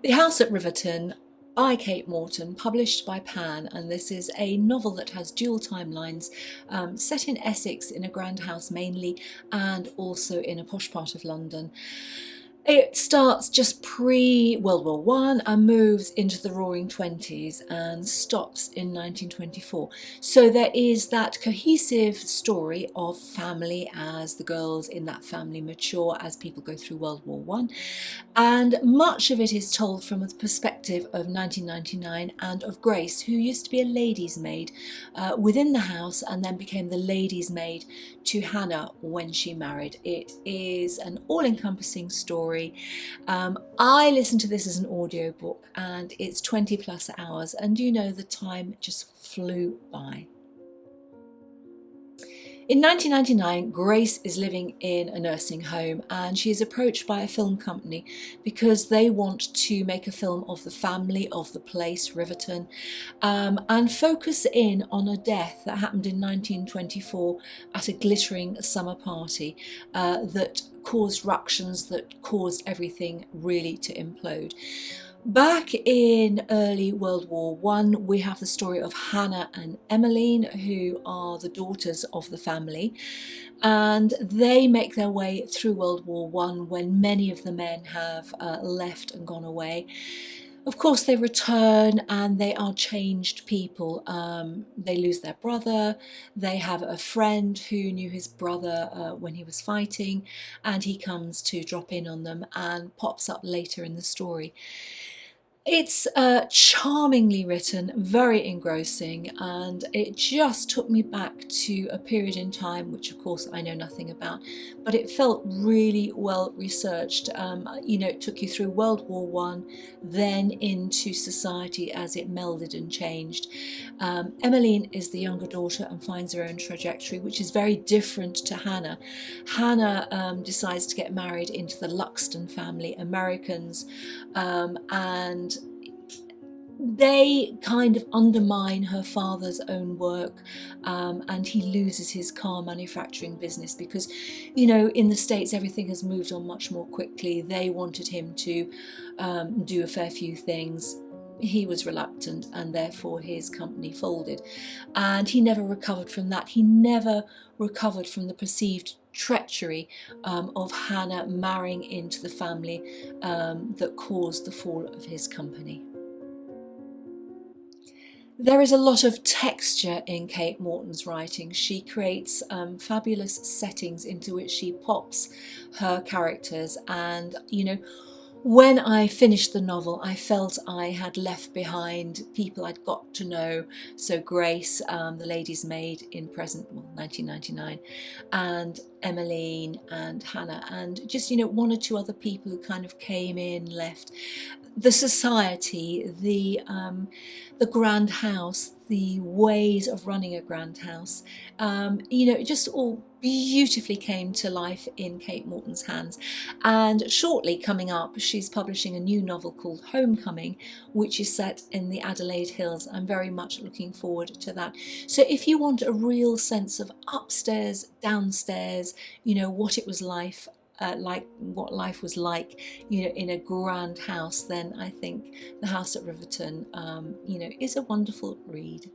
The House at Riverton by Kate Morton, published by Pan, and this is a novel that has dual timelines, set in Essex in a grand house mainly, and also in a posh part of London. It starts just pre-World War One and moves into the Roaring Twenties and stops in 1924. So there is that cohesive story of family as the girls in that family mature as people go through World War One, and much of it is told from the perspective of 1999 and of Grace, who used to be a lady's maid within the house and then became the lady's maid to Hannah when she married. It is an all-encompassing story. I listened to this as an audiobook and it's 20 plus hours, and you know, the time just flew by. In 1999, Grace is living in a nursing home and she is approached by a film company because they want to make a film of the family of the place, Riverton, and focus in on a death that happened in 1924 at a glittering summer party that caused ructions, that caused everything really to implode. Back in early World War One, we have the story of Hannah and Emmeline, who are the daughters of the family, and they make their way through World War One when many of the men have left and gone away. Of course, they return and they are changed people. They lose their brother, they have a friend who knew his brother when he was fighting, and he comes to drop in on them and pops up later in the story. It's charmingly written, very engrossing, and it just took me back to a period in time which of course I know nothing about, but it felt really well researched. You know, it took you through World War One, then into society as it melded and changed. Emmeline is the younger daughter and finds her own trajectory, which is very different to Hannah. Hannah decides to get married into the Luxton family, Americans, and they kind of undermine her father's own work, and he loses his car manufacturing business because, you know, in the States everything has moved on much more quickly. They wanted him to do a fair few things. He was reluctant and therefore his company folded, and he never recovered from that. He never recovered from the perceived treachery of Hannah marrying into the family that caused the fall of his company. There is a lot of texture in Kate Morton's writing. She creates fabulous settings into which she pops her characters, and you know, when I finished the novel, I felt I had left behind people I'd got to know. So Grace, the lady's maid in 1999, and Emmeline and Hannah, and just, you know, one or two other people who kind of came in, left. The society, the grand house, the ways of running a grand house, you know, it just all beautifully came to life in Kate Morton's hands. And shortly coming up, she's publishing a new novel called Homecoming, which is set in the Adelaide Hills. I'm very much looking forward to that. So if you want a real sense of upstairs, downstairs, you know, what it was like what life was like, you know, in a grand house, then I think The House at Riverton, you know, is a wonderful read.